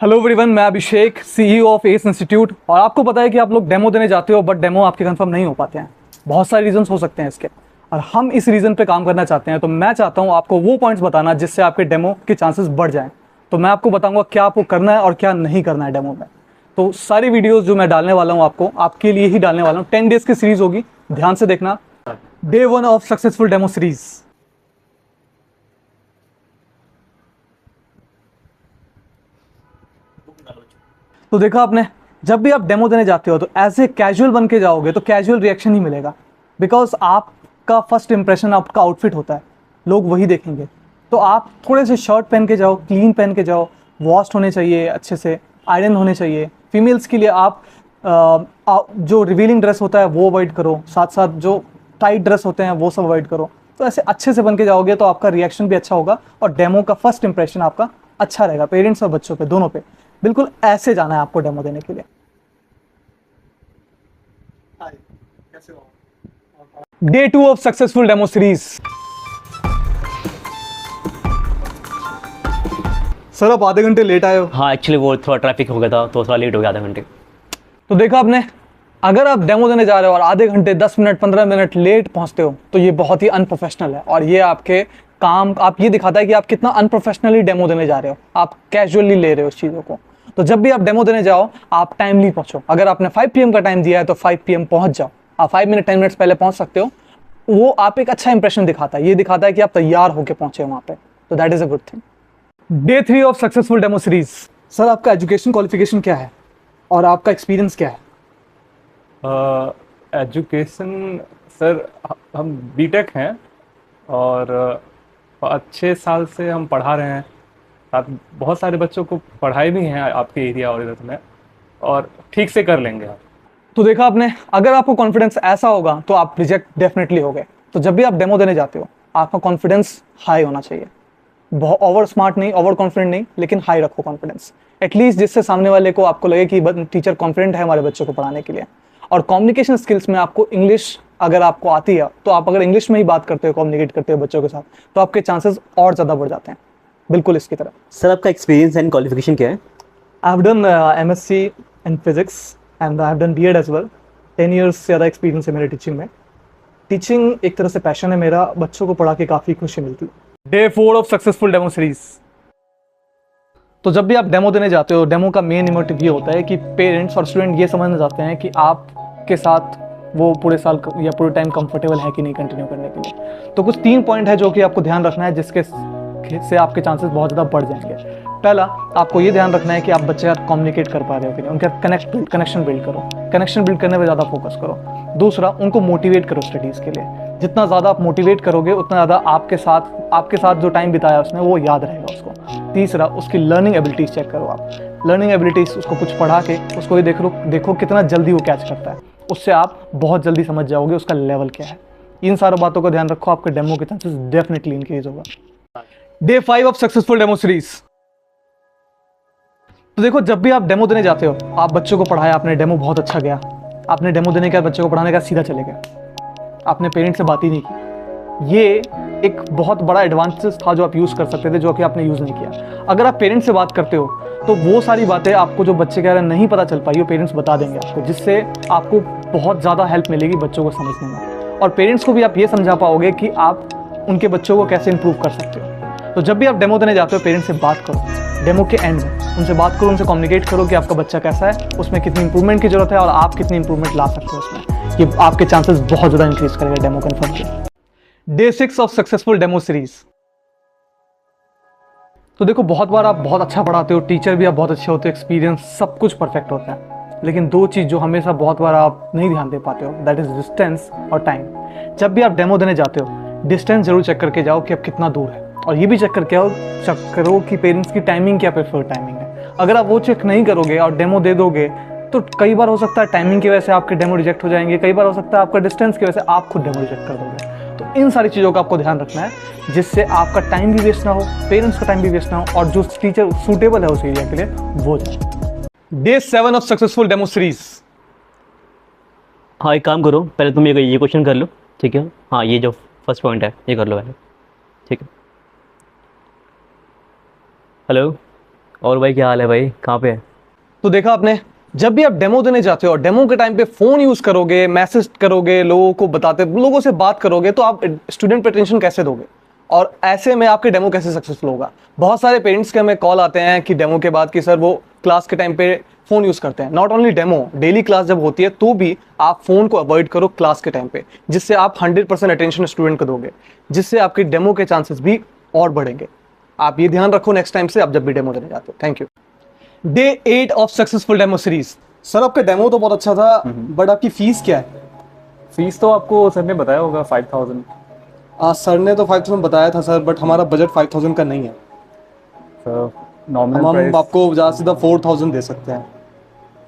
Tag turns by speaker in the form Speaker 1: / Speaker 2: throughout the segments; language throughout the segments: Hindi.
Speaker 1: हेलो एवरीवन, मैं अभिषेक, सीईओ ऑफ एस इंस्टीट्यूट। और आपको पता है कि आप लोग डेमो देने जाते हो बट डेमो आपके कंफर्म नहीं हो पाते हैं। बहुत सारे रीजंस हो सकते हैं इसके, और हम इस रीज़न पे काम करना चाहते हैं। तो मैं चाहता हूँ आपको वो पॉइंट्स बताना जिससे आपके डेमो के चांसेस बढ़ जाएं। तो मैं आपको बताऊंगा क्या आपको करना है और क्या नहीं करना है डेमो में। तो सारी वीडियोज़ जो मैं डालने वाला हूँ आपको, आपके लिए ही डालने वाला हूँ। 10 डेज़ की सीरीज़ होगी, ध्यान से देखना। Day 1 of successful demo series. तो देखा आपने, जब भी आप डेमो देने जाते हो तो एज ए कैजुअल बन के जाओगे तो कैजुअल रिएक्शन ही मिलेगा। बिकॉज आपका फर्स्ट इंप्रेशन आपका आउटफिट होता है, लोग वही देखेंगे। तो आप थोड़े से शर्ट पहन के जाओ, क्लीन पहन के जाओ, वॉश्ड होने चाहिए, अच्छे से आयरन होने चाहिए। फीमेल्स के लिए आप जो रिवीलिंग ड्रेस होता है वो अवॉइड करो, साथ साथ जो टाइट ड्रेस होते हैं वो सब अवॉइड करो। तो ऐसे अच्छे से बन के जाओगे तो आपका रिएक्शन भी अच्छा होगा और डेमो का फर्स्ट इंप्रेशन आपका अच्छा रहेगा, पेरेंट्स और बच्चों पे, दोनों पे। बिल्कुल ऐसे जाना है आपको डेमो देने के लिए। Day 2 of successful demo series. Sir आप आधे घंटे लेट आए हो।
Speaker 2: हाँ, एक्चुअली वो थोड़ा ट्रैफिक हो गया था तो थोड़ा लेट हो गया आधा घंटे।
Speaker 1: तो देखा आपने, अगर आप डेमो देने जा रहे हो और आधे घंटे 10 मिनट 15 मिनट लेट पहुंचते हो तो ये बहुत ही अनप्रोफेशनल है। और ये आपके काम, आप ये दिखाता है कि आप कितना अनप्रोफेशनली डेमो देने जा रहे हो, आप कैजुअली ले रहे हो उस चीज़ों को। तो जब भी आप डेमो देने जाओ आप टाइमली पहुंचो। अगर आपने 5 PM का टाइम दिया है तो 5 PM पहुंच जाओ। आप 5 मिनट 10 मिनट्स पहले पहुंच सकते हो। वो आप एक अच्छा इंप्रेशन दिखाता है, ये दिखाता है कि आप तैयार होकर पहुंचे वहां पे। तो that is a good thing. Day 3 of successful demo series. Sir आपका एजुकेशन क्वालिफिकेशन क्या है और आपका एक्सपीरियंस क्या है?
Speaker 3: एजुकेशन सर, हम बीटेक हैं और 5-6 साल से हम पढ़ा रहे हैं। साथ बहुत सारे बच्चों को पढ़ाए भी हैं आपके एरिया और इधर में, और ठीक से कर लेंगे आप।
Speaker 1: तो देखा आपने, अगर आपको कॉन्फिडेंस ऐसा होगा तो आप रिजेक्ट डेफिनेटली हो गए। तो जब भी आप डेमो देने जाते हो आपका कॉन्फिडेंस हाई होना चाहिए। बहुत ओवर स्मार्ट नहीं, ओवर कॉन्फिडेंट नहीं, लेकिन हाई रखो कॉन्फिडेंस, एटलीस्ट जिससे सामने वाले को आपको लगे कि टीचर कॉन्फिडेंट है हमारे बच्चों को पढ़ाने के लिए। और कम्युनिकेशन स्किल्स में आपको इंग्लिश अगर आपको आती है तो आप अगर इंग्लिश में ही बात करते हो, कम्युनिकेट करते हो बच्चों के साथ, तो आपके चांसेस और ज़्यादा बढ़ जाते हैं। बिल्कुल इसकी तरह।
Speaker 2: सर आपका एक्सपीरियंस एंड क्वालिफिकेशन क्या है?
Speaker 1: I have done MSc in physics and I have done B.Ed as well. 10 years से ज़्यादा एक्सपीरियंस है मेरे टीचिंग में। टीचिंग एक तरह से पैशन है मेरा, बच्चों को पढ़ा के काफ़ी खुशी मिलती है। Day 4 of successful demo series. तो जब भी आप डेमो देने जाते हो, डेमो का मेन मोटिव ये होता है कि पेरेंट्स और स्टूडेंट ये समझना चाहते हैं कि आपके साथ वो पूरे साल या पूरे टाइम कंफर्टेबल है कि नहीं कंटिन्यू करने के लिए। तो कुछ 3 पॉइंट है जो कि आपको ध्यान रखना है, जिसके से आपके चांसेस बहुत ज़्यादा बढ़ जाएंगे। पहला, आपको ये ध्यान रखना है कि आप बच्चे साथ कम्युनिकेट कर पा रहे हो कि नहीं, उनका कनेक्शन बिल्ड करो। कनेक्शन बिल्ड करने पर ज़्यादा फोकस करो। दूसरा, उनको मोटिवेट करो स्टडीज़ के लिए। जितना ज़्यादा आप मोटिवेट करोगे उतना ज़्यादा आपके साथ जो टाइम बिताया उसने वो याद रहेगा उसको। तीसरा, उसकी लर्निंग एबिलिटीज़ चेक करो आप। लर्निंग एबिलिटीज़, उसको कुछ पढ़ा के उसको ये देखो कितना जल्दी वो कैच करता है। उससे आप बहुत जल्दी समझ जाओगे उसका लेवल क्या है। इन सारी बातों का ध्यान रखो, आपके डेमो के चांसेस डेफिनेटली इंक्रीज होगा। Day 5 of successful demo series. तो देखो, जब भी आप डेमो देने जाते हो, आप बच्चों को पढ़ाया, आपने डेमो बहुत अच्छा गया, आपने डेमो देने के बाद बच्चों को पढ़ाने का सीधा चले गए, आपने पेरेंट्स से बात ही नहीं की। ये एक बहुत बड़ा एडवांटेज था जो आप यूज़ कर सकते थे, जो कि आपने यूज़ नहीं किया। अगर आप पेरेंट्स से बात करते हो तो वो सारी बातें आपको जो बच्चे कह रहे हैं नहीं पता चल पाई, वो पेरेंट्स बता देंगे आपको, जिससे आपको बहुत ज़्यादा हेल्प मिलेगी बच्चों को समझने में। और पेरेंट्स को भी आप ये समझा पाओगे कि आप उनके बच्चों को कैसे इंप्रूव कर सकते हो। तो जब भी आप डेमो देने जाते हो, पेरेंट्स से बात करो। डेमो के एंड में उनसे बात करो, उनसे कम्युनिकेट करो कि आपका बच्चा कैसा है, उसमें कितनी इंप्रूवमेंट की जरूरत है और आप कितनी इंप्रूवमेंट ला सकते हो उसमें। ये आपके चांसेस बहुत ज़्यादा इंक्रीज करेगा डेमो कन्फर्म के। Day 6 of successful demo series. तो देखो, बहुत बार आप बहुत अच्छा पढ़ाते हो, टीचर भी आप बहुत अच्छे होते हो, एक्सपीरियंस सब कुछ परफेक्ट होता है, लेकिन 2 चीज़ जो हमेशा बहुत बार आप नहीं ध्यान दे पाते हो, दैट इज डिस्टेंस और टाइम। जब भी आप डेमो देने जाते हो, डिस्टेंस जरूर चेक करके जाओ कि आप कितना दूर है, और ये भी चेक करो कि पेरेंट्स की टाइमिंग क्या प्रेफर्ड टाइमिंग है। अगर आप वो चेक नहीं करोगे और डेमो दे दोगे तो कई बार हो सकता है टाइमिंग की वजह से आपके डेमो रिजेक्ट हो जाएंगे, कई बार हो सकता है आपका डिस्टेंस की वजह से आप खुद डेमो रिजेक्ट कर दोगे। तो इन सारी चीज़ों का आपको ध्यान रखना है, जिससे आपका टाइम भी वेस्ट ना हो, पेरेंट्स का टाइम भी वेस्ट ना हो, और जो टीचर सूटेबल है उस एरिया के लिए वो जाए। Day 7 of successful demo series.
Speaker 2: हाँ, एक काम करो, पहले तुम ये क्वेश्चन कर लो, ठीक है? हाँ, ये जो फर्स्ट पॉइंट है ये कर लो पहले, ठीक है? हेलो, और भाई क्या हाल है भाई, कहाँ पे है?
Speaker 1: तो देखा आपने, जब भी आप डेमो देने जाते हो और डेमो के टाइम पे फ़ोन यूज़ करोगे, मैसेज करोगे, लोगों से बात करोगे, तो आप स्टूडेंट पे अटेंशन कैसे दोगे? और ऐसे में आपके डेमो कैसे सक्सेसफुल होगा? बहुत सारे पेरेंट्स के हमें कॉल आते हैं कि डेमो के बाद कि सर वो क्लास के टाइम पे फ़ोन यूज़ करते हैं। Not only demo, daily class जब होती है तो भी आप फ़ोन को अवॉइड करो क्लास के टाइम पे, जिससे आप 100% अटेंशन स्टूडेंट को दोगे, जिससे आपके डेमो के चांसेस भी और बढ़ेंगे। आप ये ध्यान रखो नेक्स्ट टाइम से आप जब भी डेमो देने जाते हो। Thank you. Day 8 of successful demo series. Sir आपका डेमो तो बहुत अच्छा था, बट आपकी फीस क्या है?
Speaker 3: फीस तो आपको सर ने बताया होगा 5000।
Speaker 1: सर ने तो 5000 बताया था सर, बट हमारा बजट 5000 का नहीं है।
Speaker 3: सर नॉमिनल
Speaker 1: हम
Speaker 3: प्राइस
Speaker 1: आपको ज़्यादा से ज़्यादा 4000 दे सकते हैं।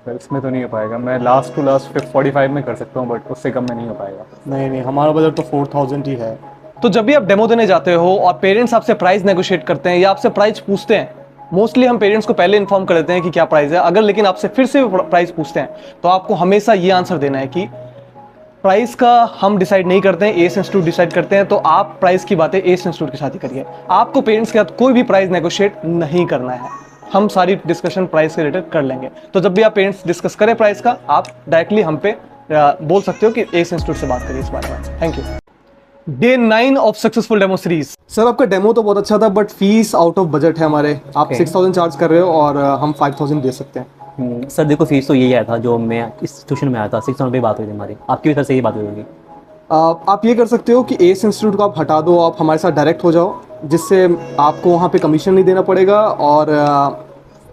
Speaker 3: सर इसमें तो नहीं हो पाएगा। मैं लास्ट टू लास्ट 45 में कर सकता हूँ, बट उससे कम में नहीं हो पाएगा।
Speaker 1: नहीं नहीं, हमारा बजट तो 4000 ही है। तो जब भी आप डेमो देने जाते हो और पेरेंट्स आपसे प्राइस नेगोशिएट करते हैं या आपसे प्राइस पूछते हैं, मोस्टली हम पेरेंट्स को पहले इन्फॉर्म कर देते हैं कि क्या प्राइस है। अगर लेकिन आपसे फिर से प्राइस पूछते हैं तो आपको हमेशा ये आंसर देना है कि प्राइस का हम डिसाइड नहीं करते हैं, एस इंस्टीट्यूट डिसाइड करते हैं। तो आप प्राइस की बातें एस इंस्टीट्यूट के साथ ही करिए। आपको पेरेंट्स के साथ कोई भी प्राइस नेगोशिएट नहीं करना है। हम सारी डिस्कशन प्राइस के रिलेटेड कर लेंगे। तो जब भी आप पेरेंट्स डिस्कस करें प्राइस का, आप डायरेक्टली हम पे बोल सकते हो कि एस इंस्टीट्यूट से बात करिए इस बारे में। Thank you. Day 9 of successful demo series. Sir आपका डेमो तो बहुत अच्छा था, but fees out of budget है हमारे। आप 6000 चार्ज कर रहे हो और हम 5000 दे सकते हैं।
Speaker 2: सर देखो, फीस तो यही आया था जो मैं इस ट्यूशन में आया था। 600 रुपये बात हुई थी हमारी, आपकी भी सर से यही बात हुई होगी।
Speaker 1: आप ये कर सकते हो कि एस इंस्टीट्यूट को आप हटा दो, आप हमारे साथ डायरेक्ट हो जाओ, जिससे आपको वहाँ पे कमीशन नहीं देना पड़ेगा। और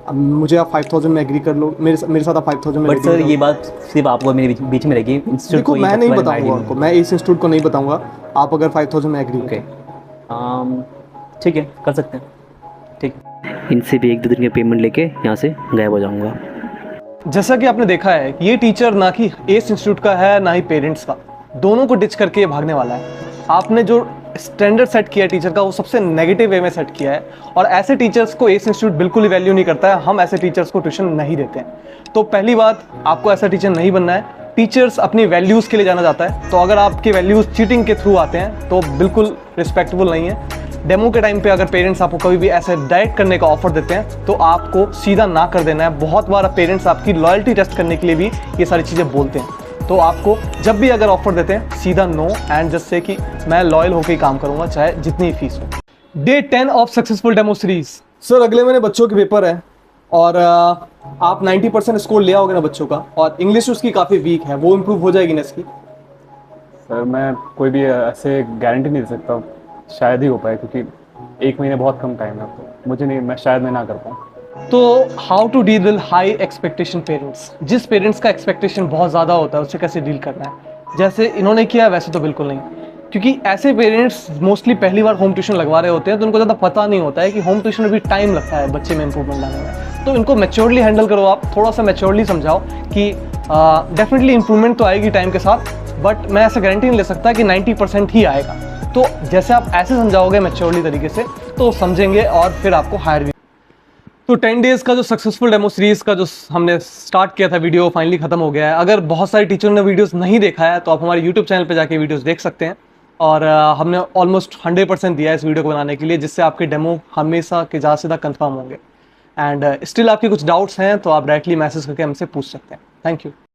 Speaker 1: मुझे आप 5000 में एग्री कर लो, मेरे साथ आप 5000 में।
Speaker 2: बट सर ये बात सिर्फ आपको मेरे बीच में रहेगी। इंस्टीट्यूट
Speaker 1: देखो
Speaker 2: को
Speaker 1: मैं नहीं बताऊंगा आपको, मैं इस इंस्टीट्यूट को नहीं बताऊंगा। आप अगर 5000 में एग्री
Speaker 2: ओके, ठीक है, कर सकते हैं। ठीक, इनसे भी 1-2 दिन की पेमेंट लेके यहाँ से गायब हो जाऊँगा।
Speaker 1: जैसा कि आपने देखा है कि ये टीचर ना कि एस इंस्टीट्यूट का है ना ही पेरेंट्स का, दोनों को डिच करके ये भागने वाला है। आपने जो स्टैंडर्ड सेट किया है टीचर का, वो सबसे नेगेटिव वे में सेट किया है। और ऐसे टीचर्स को एस इंस्टीट्यूट बिल्कुल ही वैल्यू नहीं करता है। हम ऐसे टीचर्स को ट्यूशन नहीं देते हैं। तो पहली बात, आपको ऐसा टीचर नहीं बनना है। टीचर्स अपनी वैल्यूज़ के लिए जाना जाता है। तो अगर आपके वैल्यूज़ चीटिंग के थ्रू आते हैं तो बिल्कुल रिस्पेक्टेबल नहीं है। डेमो के टाइम पे अगर पेरेंट्स आपको कभी भी ऐसे डायरेक्ट करने का ऑफर देते हैं तो आपको सीधा ना कर देना है। बहुत बार पेरेंट्स आपकी लॉयल्टी टेस्ट करने के लिए भी ये सारी चीज़ें बोलते हैं। तो आपको जब भी अगर ऑफर देते हैं सीधा नो एंड जस्ट से कि मैं लॉयल होकर ही काम करूंगा, चाहे जितनी फीस हो। Day 10 of successful demo series. Sir अगले महीने बच्चों के पेपर है और आप 90% स्कोर ले आओगे ना बच्चों का, और इंग्लिश उसकी काफ़ी वीक है, वो इम्प्रूव हो जाएगी ना इसकी?
Speaker 3: सर मैं कोई भी ऐसे गारंटी नहीं दे सकता। शायद ही हो पाए, क्योंकि 1 महीने बहुत कम टाइम है। तो मुझे नहीं, मैं शायद मैं ना कर पाऊँ।
Speaker 1: तो how to deal with high expectation parents. जिस पेरेंट्स का एक्सपेक्टेशन बहुत ज़्यादा होता है उससे कैसे डील करना है, जैसे इन्होंने किया वैसे तो बिल्कुल नहीं। क्योंकि ऐसे पेरेंट्स मोस्टली पहली बार होम ट्यूशन लगवा रहे होते हैं, तो उनको ज़्यादा पता नहीं होता है कि होम ट्यूशन में भी टाइम लगता है बच्चे में इंप्रूवमेंट लाने में। तो इनको मैच्योरली हैंडल करो, आप थोड़ा सा मैच्योरली समझाओ कि डेफिनेटली इंप्रूवमेंट तो आएगी टाइम के साथ, बट मैं ऐसा गारंटी नहीं ले सकता कि 90% ही आएगा। तो जैसे आप ऐसे समझाओगे मैच्योरली तरीके से तो समझेंगे और फिर आपको हायर भी। तो 10 डेज़ का जो सक्सेसफुल डेमो सीरीज़ का जो हमने स्टार्ट किया था वीडियो, फाइनली खत्म हो गया है। अगर बहुत सारे टीचरों ने वीडियोस नहीं देखा है तो आप हमारे यूट्यूब चैनल पे जाके वीडियोस देख सकते हैं। और हमने ऑलमोस्ट 100% दिया है इस वीडियो को बनाने के लिए, जिससे आपके डेमो हमेशा के ज़्यादा से ज़्यादा कन्फर्म होंगे। एंड स्टिल आपके कुछ डाउट्स हैं तो आप डायरेक्टली मैसेज करके हमसे पूछ सकते हैं। Thank you.